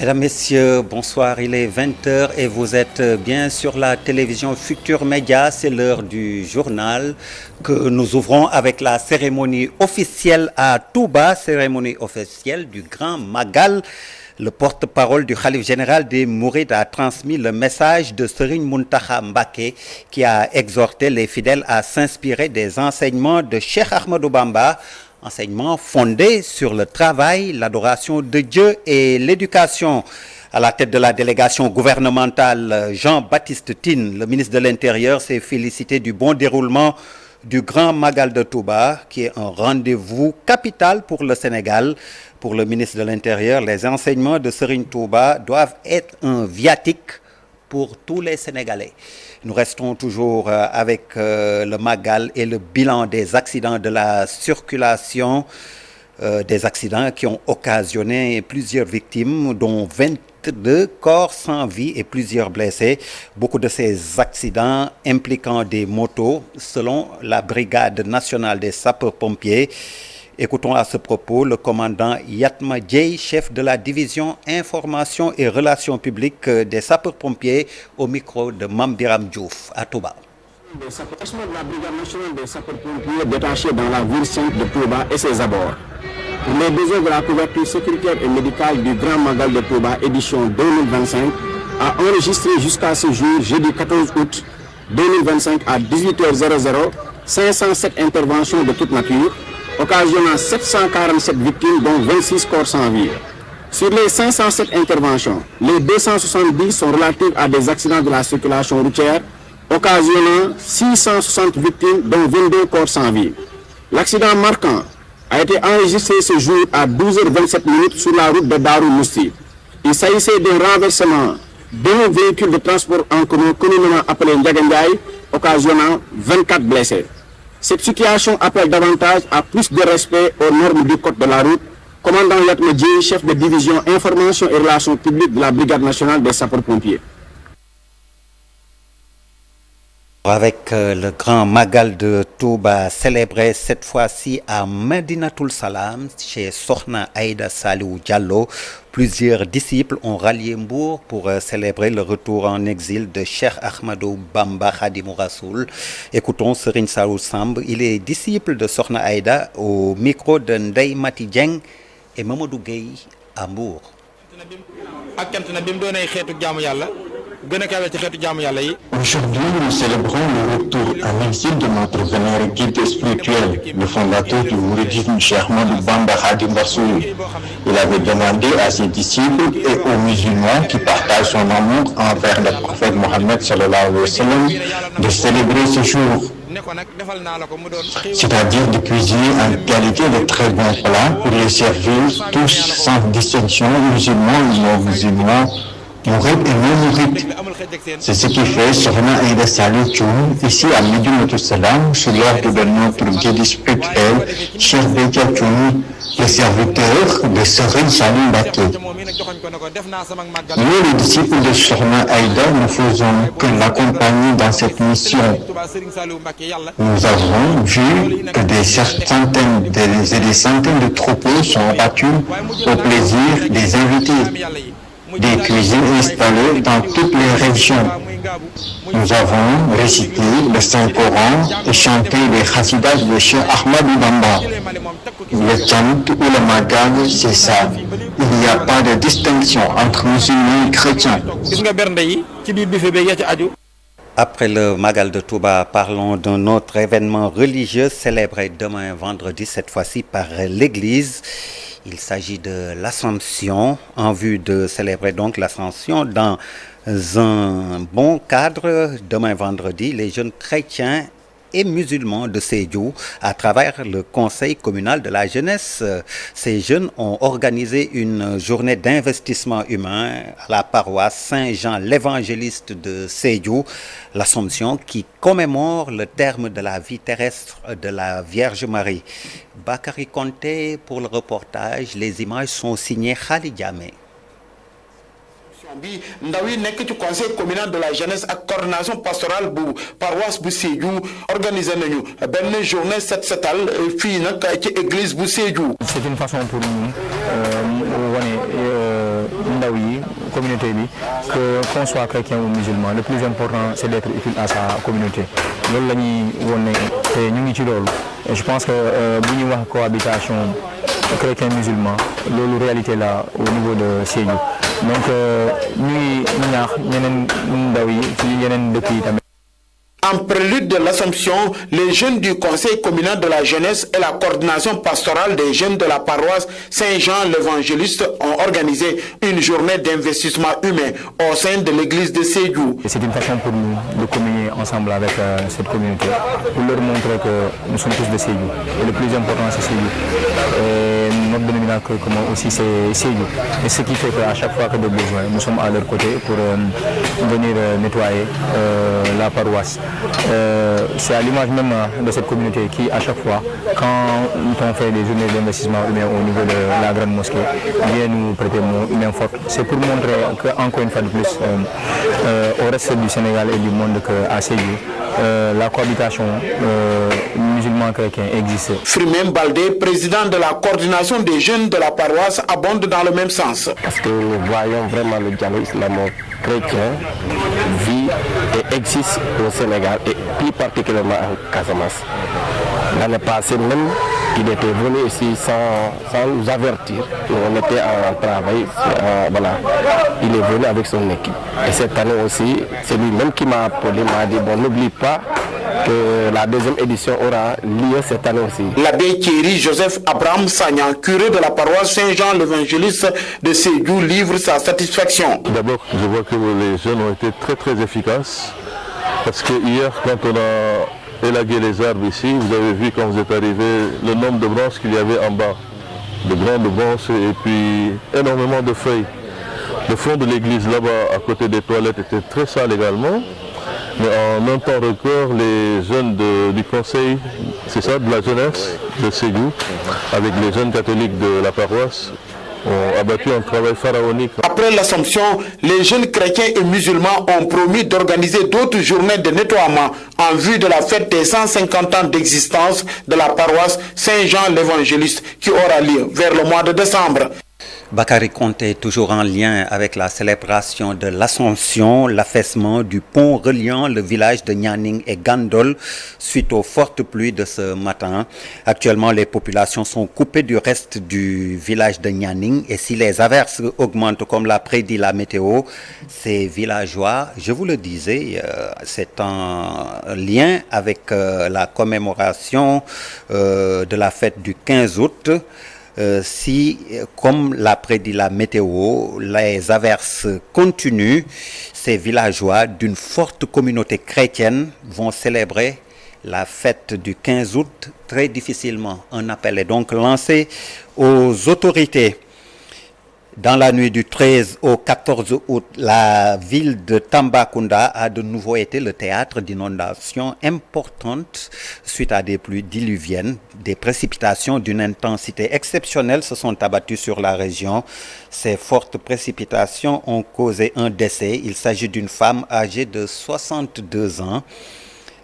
Mesdames, Messieurs, bonsoir, il est 20h et vous êtes bien sur la télévision Futur Média. C'est l'heure du journal que nous ouvrons avec la cérémonie officielle à Touba, cérémonie officielle du Grand Magal. Le porte-parole du Khalife général des Mourides a transmis le message de Serigne Mountakha Mbacké qui a exhorté les fidèles à s'inspirer des enseignements de Cheikh Ahmadou Bamba. Enseignement fondé sur le travail, l'adoration de Dieu et l'éducation. À la tête de la délégation gouvernementale, Jean-Baptiste Tine, le ministre de l'Intérieur, s'est félicité du bon déroulement du Grand Magal de Touba, qui est un rendez-vous capital pour le Sénégal. Pour le ministre de l'Intérieur, les enseignements de Serigne Touba doivent être un viatique pour tous les Sénégalais. Nous restons toujours avec le Magal et le bilan des accidents de la circulation, des accidents qui ont occasionné plusieurs victimes, dont 22 corps sans vie et plusieurs blessés. Beaucoup de ces accidents impliquant des motos, selon la Brigade nationale des sapeurs-pompiers. Écoutons à ce propos le commandant Yatma Dieye, chef de la division information et relations publiques des sapeurs-pompiers, au micro de Mame Biram Diouf à Touba. De la Brigade nationale des sapeurs-pompiers détachée dans la ville sainte de Touba et ses abords. Pour les besoins de la couverture sécuritaire et médicale du Grand Magal de Touba édition 2025, a enregistré jusqu'à ce jour, jeudi 14 août 2025 à 18h00, 507 interventions de toute nature, occasionnant 747 victimes, dont 26 corps sans vie. Sur les 507 interventions, les 270 sont relatives à des accidents de la circulation routière, occasionnant 660 victimes, dont 22 corps sans vie. L'accident marquant a été enregistré ce jour à 12h27 sur la route de Darou Moussi. Il s'agissait d'un renversement d'un véhicule de transport en commun communément appelé Ndiagandiaï, occasionnant 24 blessés. Cette situation appelle davantage à plus de respect aux normes du code de la route. Commandant Yatma Dieye, chef de division information et relations publiques de la Brigade nationale des sapeurs-pompiers. Avec le Grand Magal de Touba célébré cette fois-ci à Medinatoul Salam chez Sokhna Aïda Saliou Diallo, plusieurs disciples ont rallié Mbour pour célébrer le retour en exil de Cheikh Ahmadou Bamba Khadimou Rassoul. Écoutons Serigne Saliou Samb, il est disciple de Sokhna Aïda au micro de Ndeye Mati Dieng et Mamadou Gueye à Mbour. Aujourd'hui, nous célébrons le retour en exil de notre vénéré guide spirituel, le fondateur du mouridisme Cheikh Ahmadou Bamba Khadimou Rassoul. Il avait demandé à ses disciples et aux musulmans qui partagent son amour envers le prophète Mohammed sallallahu alayhi wa sallam de célébrer ce jour. C'est-à-dire de cuisiner en qualité de très bons plats pour les servir tous sans distinction, musulmans ou non-musulmans, mourides et non-mourides. C'est ce qui fait Sokhna Aïda Saliou Thioune ici à Medinatoul Salam sous l'ordre de notre guide spirituel, Cheikh Béthio Thioune, le serviteur de Serigne Saliou Mbacké. Nous, les disciples de Sokhna Aïda, ne faisons que l'accompagner dans cette mission. Nous avons vu que des centaines et des centaines de troupeaux sont abattus au plaisir des invités. Des cuisines installées dans toutes les régions. Nous avons récité le Saint-Coran et chanté les chassidas de Cheikh Ahmadou Bamba. Le chant ou le magal, c'est ça. Il n'y a pas de distinction entre musulmans et chrétiens. Après le Magal de Touba, parlons d'un autre événement religieux célébré demain vendredi, cette fois-ci par l'Église. Il s'agit de l'Assomption, en vue de célébrer donc l'Ascension dans un bon cadre. Demain vendredi, les jeunes chrétiens et musulmans de Sédhiou, à travers le Conseil communal de la jeunesse, ces jeunes ont organisé une journée d'investissement humain à la paroisse Saint-Jean l'Évangéliste de Sédhiou, l'Assomption, qui commémore le terme de la vie terrestre de la Vierge Marie. Bakary Konté pour le reportage, les images sont signées Khali Diamé. bi ndaw yi nekk ci conseil communal de la jeunesse ak coordination pastorale bu paroisse bu Sédhiou organisé nañu benn journée set setal fii nag ci église bu Sédhiou. C'est une façon pour nous wane ndaw yi communauté bi que qu'on soit chrétien ou musulman le plus important c'est d'être utile à sa communauté loolu la ñuy wone te ñu ngi ci loolu et je pense que bu ñuy wax cohabitation chrétien musulman loolu réalité la au niveau de Sédhiou donc ñuy ñaax ñeneen ndaw yi ci yeneen dëkk yi tamit. En prélude de l'Assomption, les jeunes du Conseil communal de la jeunesse et la coordination pastorale des jeunes de la paroisse Saint-Jean l'Évangéliste ont organisé une journée d'investissement humain au sein de l'église de Sédhiou. C'est une façon pour nous de communier ensemble avec cette communauté, pour leur montrer que nous sommes tous de Sédhiou. Et le plus important c'est Sédhiou. Et notre dénominateur commun aussi c'est Sédhiou. Et ce qui fait qu'à chaque fois que de besoin, nous sommes à leur côté pour venir nettoyer la paroisse. C'est à l'image même de cette communauté qui, à chaque fois, quand on fait des journées d'investissement humain au niveau de la grande mosquée, vient nous prêter une main forte. C'est pour montrer qu'encore une fois de plus, au reste du Sénégal et du monde qu'à Sédhiou, la cohabitation musulman-chrétien existe. Frimem Baldé, président de la coordination des jeunes de la paroisse, abonde dans le même sens. Parce que nous voyons vraiment le dialogue islamo-chrétien vit et existe au Sénégal et plus particulièrement en Casamance. L'année passée même, il était venu ici sans nous avertir. On était en travail, voilà. Il est venu avec son équipe. Et cette année aussi, c'est lui-même qui m'a appelé, m'a dit, bon, n'oublie pas que la deuxième édition aura lieu cette année aussi. L'abbé Thierry Joseph Abraham Sagnan, curé de la paroisse Saint-Jean l'Évangéliste de Sédhiou, livre sa satisfaction. D'abord, je vois que les jeunes ont été très très efficaces. Parce que hier, quand on a élagué les arbres ici, vous avez vu quand vous êtes arrivés le nombre de branches qu'il y avait en bas. De grandes branches et puis énormément de feuilles. Le fond de l'église là-bas, à côté des toilettes, était très sale également. Mais en un temps record, les jeunes du conseil, c'est ça, de la jeunesse de Sédhiou, avec les jeunes catholiques de la paroisse, ont abattu un travail pharaonique. Après l'Assomption, les jeunes chrétiens et musulmans ont promis d'organiser d'autres journées de nettoiement en vue de la fête des 150 ans d'existence de la paroisse Saint-Jean l'Évangéliste qui aura lieu vers le mois de décembre. Bakary Konté, toujours en lien avec la célébration de l'Assomption, l'affaissement du pont reliant le village de Nianing et Gandol suite aux fortes pluies de ce matin. Actuellement, les populations sont coupées du reste du village de Nianing et si les averses augmentent comme l'a prédit la météo, ces villageois, je vous le disais, c'est en lien avec la commémoration de la fête du 15 août. Si, comme l'a prédit la météo, les averses continuent, ces villageois d'une forte communauté chrétienne vont célébrer la fête du 15 août très difficilement. Un appel est donc lancé aux autorités. Dans la nuit du 13 au 14 août, la ville de Tambacounda a de nouveau été le théâtre d'inondations importantes suite à des pluies diluviennes. Des précipitations d'une intensité exceptionnelle se sont abattues sur la région. Ces fortes précipitations ont causé un décès. Il s'agit d'une femme âgée de 62 ans.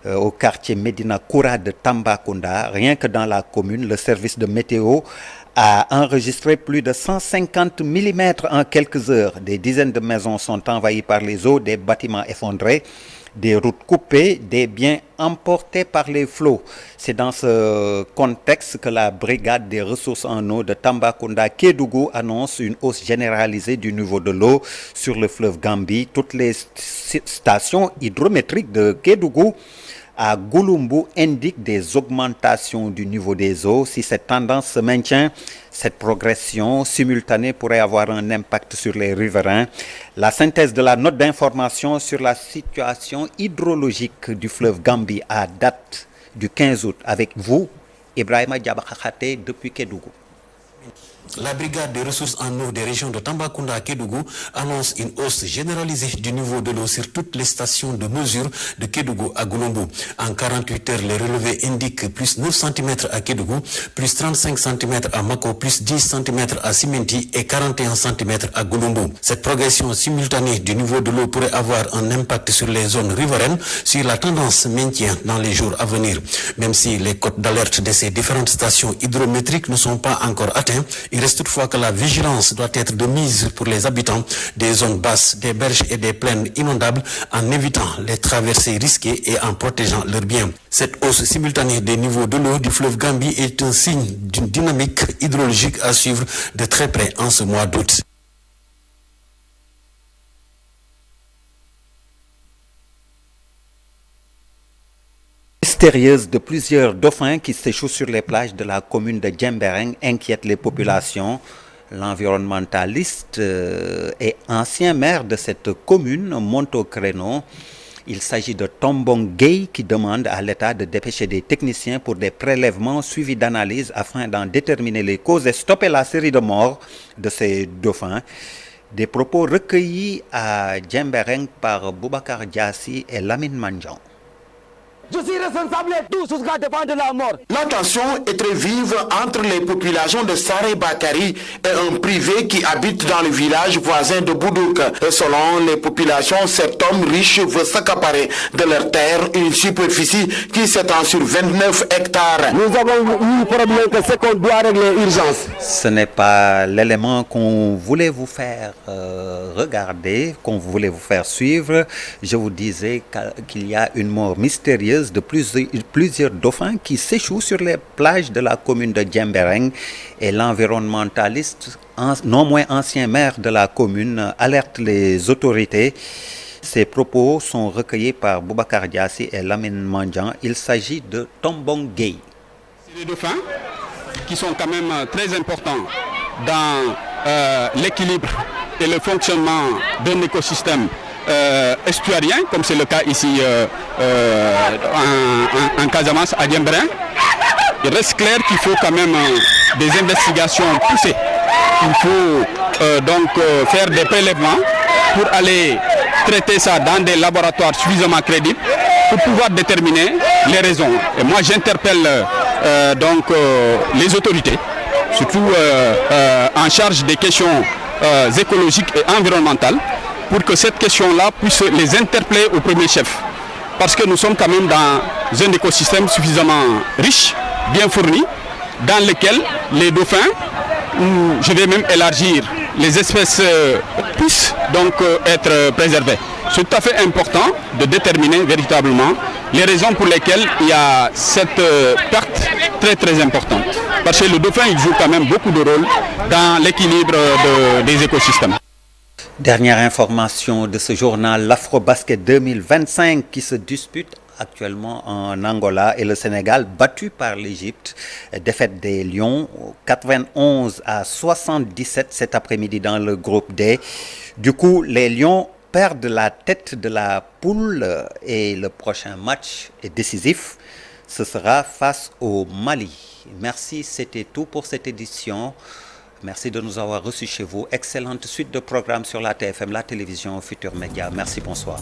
Au quartier Medina Koura de Tambacounda. Rien que dans la commune, le service de météo a enregistré plus de 150 mm en quelques heures. Des dizaines de maisons sont envahies par les eaux, des bâtiments effondrés, des routes coupées, des biens emportés par les flots. C'est dans ce contexte que la brigade des ressources en eau de Tambacounda Kédougou annonce une hausse généralisée du niveau de l'eau sur le fleuve Gambie. Toutes les stations hydrométriques de Kédougou à Gouloumbou indiquent des augmentations du niveau des eaux. Si cette tendance se maintient, cette progression simultanée pourrait avoir un impact sur les riverains. La synthèse de la note d'information sur la situation hydrologique du fleuve Gambie à date du 15 août avec vous, Ibrahima Diabakhaté depuis Kédougou. La brigade des ressources en eau des régions de Tambacounda à Kédougou annonce une hausse généralisée du niveau de l'eau sur toutes les stations de mesure de Kédougou à Gouloumbou. En 48 heures, les relevés indiquent plus 9 cm à Kédougou, plus 35 cm à Mako, plus 10 cm à Simenti et 41 cm à Gouloumbou. Cette progression simultanée du niveau de l'eau pourrait avoir un impact sur les zones riveraines si la tendance se maintient dans les jours à venir. Même si les cotes d'alerte de ces différentes stations hydrométriques ne sont pas encore atteintes, il Il reste toutefois que la vigilance doit être de mise pour les habitants des zones basses, des berges et des plaines inondables en évitant les traversées risquées et en protégeant leurs biens. Cette hausse simultanée des niveaux de l'eau du fleuve Gambie est un signe d'une dynamique hydrologique à suivre de très près en ce mois d'août. Mystérieuse de plusieurs dauphins qui s'échouent sur les plages de la commune de Djembereng inquiète les populations. L'environnementaliste et ancien maire de cette commune monte au créneau. Il s'agit de Tombong Gueye qui demande à l'État de dépêcher des techniciens pour des prélèvements suivis d'analyse afin d'en déterminer les causes et stopper la série de morts de ces dauphins. Des propos recueillis à Djembereng par Boubacar Diassi et Lamine Mandian. Je suis responsable de tout ce qui dépend de la mort. La tension est très vive entre les populations de Saré Bakari et un privé qui habite dans le village voisin de Boudouk. Et selon les populations, cet homme riche veut s'accaparer de leur terre une superficie qui s'étend sur 29 hectares. Nous avons eu un problème que c'est qu'on doit régler urgence. Ce n'est pas l'élément qu'on voulait vous faire regarder, qu'on voulait vous faire suivre. Je vous disais qu'il y a une mort mystérieuse de plusieurs dauphins qui s'échouent sur les plages de la commune de Djembereng et l'environnementaliste, non moins ancien maire de la commune, alerte les autorités. Ces propos sont recueillis par Boubacar Diassi et Lamine Mandian. Il s'agit de Tombong Gueye. C'est des dauphins qui sont quand même très importants dans l'équilibre et le fonctionnement d'un écosystème estuarien, comme c'est le cas ici en Casamance, à Djembereng. Il reste clair qu'il faut quand même des investigations poussées. Il faut donc faire des prélèvements pour aller traiter ça dans des laboratoires suffisamment crédibles pour pouvoir déterminer les raisons. Et moi j'interpelle donc les autorités, surtout en charge des questions écologiques et environnementales, pour que cette question-là puisse les interpeller au premier chef. Parce que nous sommes quand même dans un écosystème suffisamment riche, bien fourni, dans lequel les dauphins, ou je vais même élargir, les espèces puissent donc être préservées. C'est tout à fait important de déterminer véritablement les raisons pour lesquelles il y a cette perte très très importante. Parce que le dauphin il joue quand même beaucoup de rôle dans l'équilibre des écosystèmes. Dernière information de ce journal, l'Afrobasket 2025 qui se dispute actuellement en Angola et le Sénégal battu par l'Égypte. Défaite des Lions 91-77 cet après-midi dans le groupe D. Du coup, les Lions perdent la tête de la poule et le prochain match est décisif. Ce sera face au Mali. Merci, c'était tout pour cette édition. Merci de nous avoir reçus chez vous. Excellente suite de programmes sur la TFM, la télévision Futur Média. Merci, bonsoir.